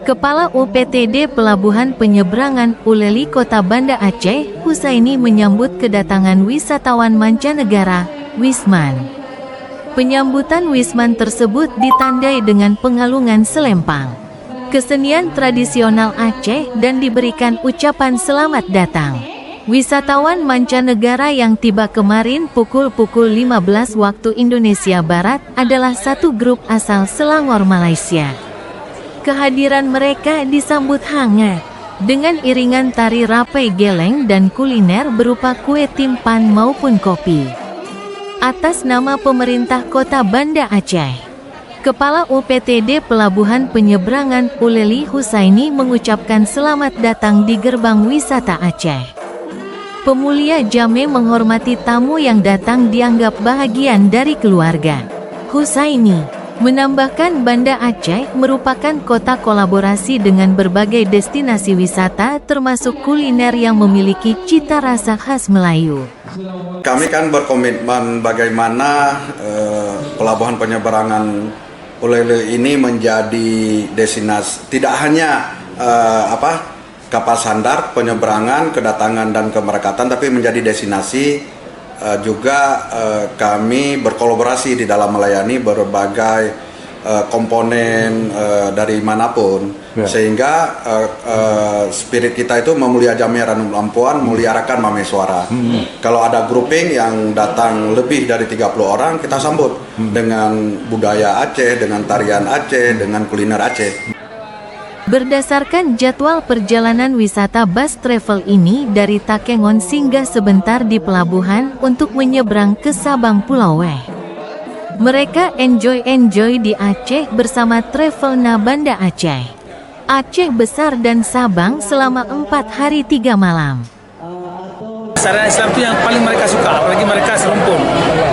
Kepala UPTD Pelabuhan Penyeberangan Uleli Kota Banda Aceh, Husaini menyambut kedatangan wisatawan mancanegara, Wisman. Penyambutan Wisman tersebut ditandai dengan pengalungan selempang, kesenian tradisional Aceh dan diberikan ucapan selamat datang. Wisatawan mancanegara yang tiba kemarin pukul 15 waktu Indonesia Barat adalah satu grup asal Selangor, Malaysia. Kehadiran mereka disambut hangat dengan iringan tari rapai geleng dan kuliner berupa kue timpan maupun kopi. Atas nama pemerintah Kota Banda Aceh, Kepala UPTD Pelabuhan Penyeberangan Uleli Husaini mengucapkan selamat datang di gerbang wisata Aceh. Pemulia Jame menghormati tamu yang datang dianggap bahagian dari keluarga. Husaini menambahkan Banda Aceh merupakan kota kolaborasi dengan berbagai destinasi wisata termasuk kuliner yang memiliki cita rasa khas Melayu. Kami kan berkomitmen bagaimana pelabuhan penyeberangan Uleli ini menjadi destinasi tidak hanya kapal sandar penyeberangan, kedatangan dan keberangkatan, tapi menjadi destinasi juga kami berkolaborasi di dalam melayani berbagai komponen dari manapun, sehingga spirit kita itu memulia Jame Ranum Lampuan, muliarakan Mame Suara. Kalau ada grouping yang datang lebih dari 30 orang, kita sambut dengan budaya Aceh, dengan tarian Aceh, dengan kuliner Aceh. Berdasarkan jadwal perjalanan wisata bus travel ini dari Takengon singgah sebentar di pelabuhan untuk menyeberang ke Sabang Pulau Weh. Mereka enjoy di Aceh bersama Travelna Banda Aceh. Aceh Besar dan Sabang selama 4 hari 3 malam. Syariat Islam itu yang paling mereka suka, apalagi mereka serumpun,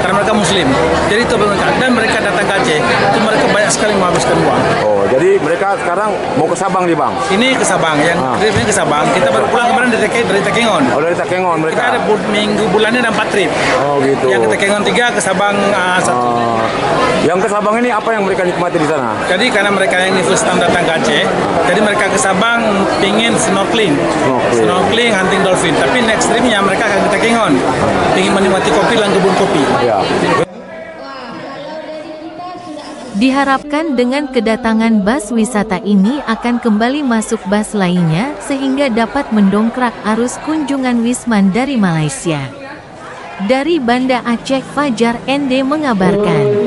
karena mereka Muslim. Jadi itu mereka, dan mereka datang ke Aceh, itu mereka banyak sekali menghabiskan uang. Oh, jadi mereka sekarang mau ke Sabang nih Bang? Ini ke Sabang, yang tripnya ke Sabang. Kita baru pulang kemarin dari Takengon. Oh, dari Takengon mereka? Kita ada minggu bulannya ada 4 trip. Oh gitu. Yang ke Takengon 3, ke Sabang 1. Yang ke Sabang ini apa yang mereka nikmati di sana? Jadi karena mereka ini first time datang ke Aceh, jadi mereka ke Sabang pingin snorkeling, hunting dolphin. Tapi next tripnya mereka akan ke Takengon, ingin menikmati kopi dan kebun kopi. Ya. Diharapkan dengan kedatangan bus wisata ini akan kembali masuk bus lainnya sehingga dapat mendongkrak arus kunjungan Wisman dari Malaysia. Dari Banda Aceh, Fajar ND mengabarkan.